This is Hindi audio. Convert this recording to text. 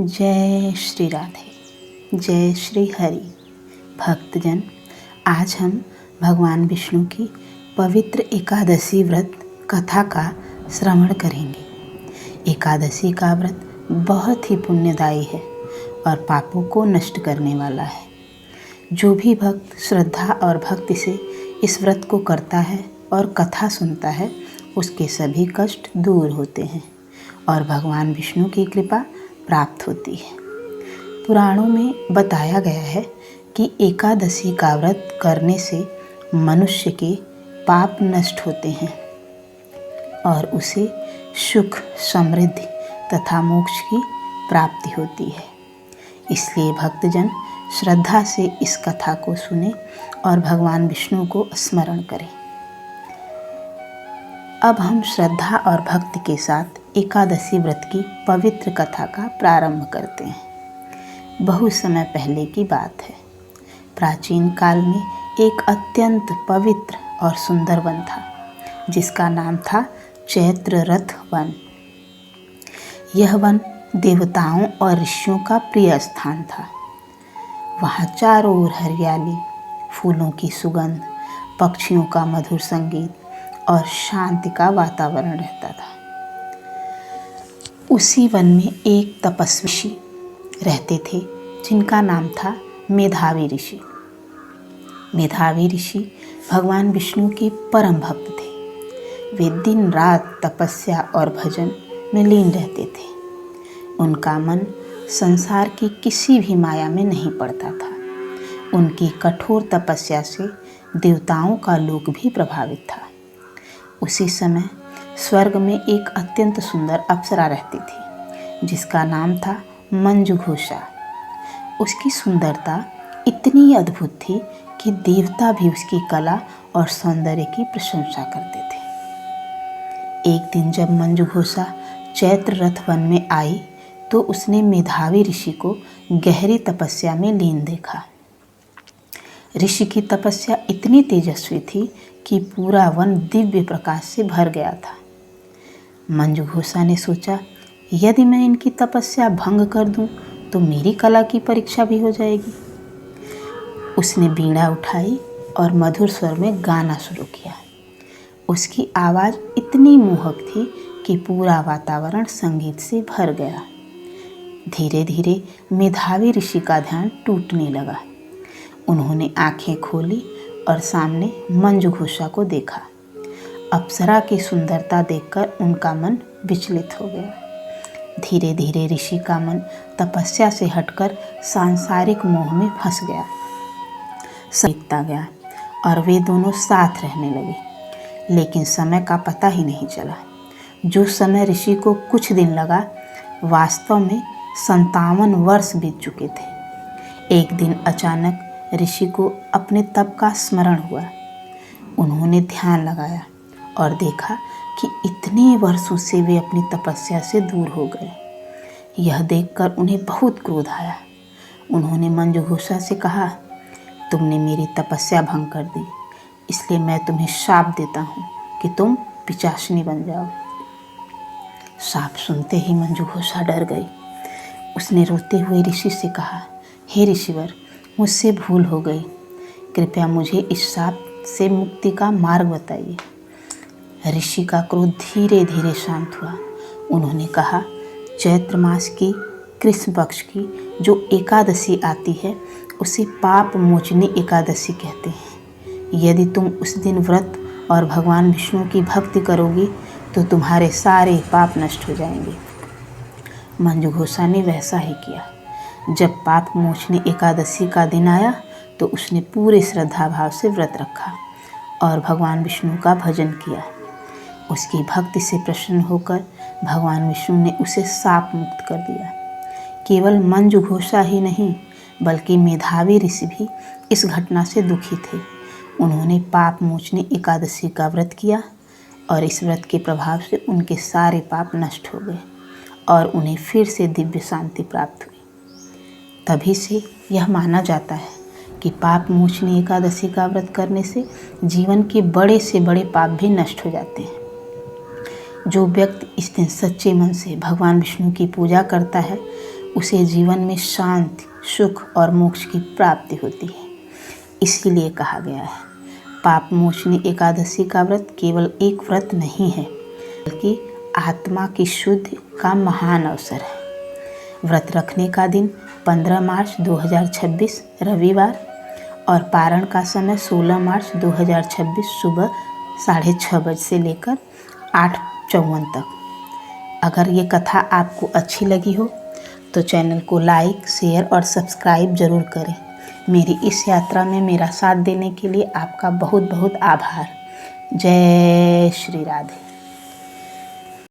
जय श्री राधे, जय श्री हरि। भक्तजन, आज हम भगवान विष्णु की पवित्र एकादशी व्रत कथा का श्रवण करेंगे। एकादशी का व्रत बहुत ही पुण्यदायी है और पापों को नष्ट करने वाला है। जो भी भक्त श्रद्धा और भक्ति से इस व्रत को करता है और कथा सुनता है, उसके सभी कष्ट दूर होते हैं और भगवान विष्णु की कृपा प्राप्त होती है। पुराणों में बताया गया है कि एकादशी का व्रत करने से मनुष्य के पाप नष्ट होते हैं और उसे सुख, समृद्धि तथा मोक्ष की प्राप्ति होती है। इसलिए भक्तजन श्रद्धा से इस कथा को सुने और भगवान विष्णु को स्मरण करें। अब हम श्रद्धा और भक्ति के साथ एकादशी व्रत की पवित्र कथा का प्रारंभ करते हैं। बहुत समय पहले की बात है। प्राचीन काल में एक अत्यंत पवित्र और सुंदर वन था, जिसका नाम था चैत्ररथ वन। यह वन देवताओं और ऋषियों का प्रिय स्थान था। वहाँ चारों ओर हरियाली, फूलों की सुगंध, पक्षियों का मधुर संगीत और शांति का वातावरण रहता था। उसी वन में एक तपस्वी ऋषि रहते थे, जिनका नाम था मेधावी ऋषि। मेधावी ऋषि भगवान विष्णु के परम भक्त थे। वे दिन रात तपस्या और भजन में लीन रहते थे। उनका मन संसार की किसी भी माया में नहीं पड़ता था। उनकी कठोर तपस्या से देवताओं का लोक भी प्रभावित था। उसी समय स्वर्ग में एक अत्यंत सुंदर अप्सरा रहती थी, जिसका नाम था मंजुघोषा। उसकी सुंदरता इतनी अद्भुत थी कि देवता भी उसकी कला और सौंदर्य की प्रशंसा करते थे। एक दिन जब मंजुघोषा चैत्ररथ वन में आई, तो उसने मेधावी ऋषि को गहरी तपस्या में लीन देखा। ऋषि की तपस्या इतनी तेजस्वी थी कि पूरा वन दिव्य प्रकाश से भर गया था। मंजुघोषा ने सोचा, यदि मैं इनकी तपस्या भंग कर दूं, तो मेरी कला की परीक्षा भी हो जाएगी। उसने बीड़ा उठाई और मधुर स्वर में गाना शुरू किया। उसकी आवाज़ इतनी मोहक थी कि पूरा वातावरण संगीत से भर गया। धीरे धीरे मेधावी ऋषि का ध्यान टूटने लगा। उन्होंने आंखें खोली और सामने मंजुघोषा को देखा। अप्सरा की सुंदरता देखकर उनका मन विचलित हो गया। धीरे धीरे ऋषि का मन तपस्या से हटकर सांसारिक मोह में फंस गया। बीतता गया और वे दोनों साथ रहने लगे, लेकिन समय का पता ही नहीं चला। जो समय ऋषि को कुछ दिन लगा, वास्तव में 57 वर्ष बीत चुके थे। एक दिन अचानक ऋषि को अपने तप का स्मरण हुआ। उन्होंने ध्यान लगाया और देखा कि इतने वर्षों से वे अपनी तपस्या से दूर हो गए। यह देखकर उन्हें बहुत क्रोध आया। उन्होंने मंजुघोषा से कहा, तुमने मेरी तपस्या भंग कर दी, इसलिए मैं तुम्हें शाप देता हूँ कि तुम पिशाचिनी बन जाओ। शाप सुनते ही मंजुघोषा डर गई। उसने रोते हुए ऋषि से कहा, हे ऋषिवर, मुझसे भूल हो गई, कृपया मुझे इस शाप से मुक्ति का मार्ग बताइए। ऋषि का क्रोध धीरे धीरे शांत हुआ। उन्होंने कहा, चैत्र मास की कृष्ण पक्ष की जो एकादशी आती है, उसे पाप मोचनी एकादशी कहते हैं। यदि तुम उस दिन व्रत और भगवान विष्णु की भक्ति करोगी, तो तुम्हारे सारे पाप नष्ट हो जाएंगे। मंजुघोषा ने वैसा ही किया। जब पाप मोचनी एकादशी का दिन आया, तो उसने पूरे श्रद्धा भाव से व्रत रखा और भगवान विष्णु का भजन किया। उसकी भक्ति से प्रसन्न होकर भगवान विष्णु ने उसे शाप मुक्त कर दिया। केवल मंजुघोषा ही नहीं, बल्कि मेधावी ऋषि भी इस घटना से दुखी थे। उन्होंने पाप मोचनी एकादशी का व्रत किया और इस व्रत के प्रभाव से उनके सारे पाप नष्ट हो गए और उन्हें फिर से दिव्य शांति प्राप्त हुई। तभी से यह माना जाता है कि पाप मोचनी एकादशी का व्रत करने से जीवन के बड़े से बड़े पाप भी नष्ट हो जाते हैं। जो व्यक्ति इस दिन सच्चे मन से भगवान विष्णु की पूजा करता है, उसे जीवन में शांति, सुख और मोक्ष की प्राप्ति होती है। इसीलिए कहा गया है, पाप मोचनी एकादशी का व्रत केवल एक व्रत नहीं है, बल्कि आत्मा की शुद्धि का महान अवसर है। व्रत रखने का दिन 15 मार्च 2026 रविवार और पारण का समय 16 मार्च 2026 सुबह 6:30 बजे से लेकर 8:54 तक। अगर ये कथा आपको अच्छी लगी हो तो चैनल को लाइक, शेयर और सब्सक्राइब ज़रूर करें। मेरी इस यात्रा में मेरा साथ देने के लिए आपका बहुत बहुत आभार। जय श्री राधे।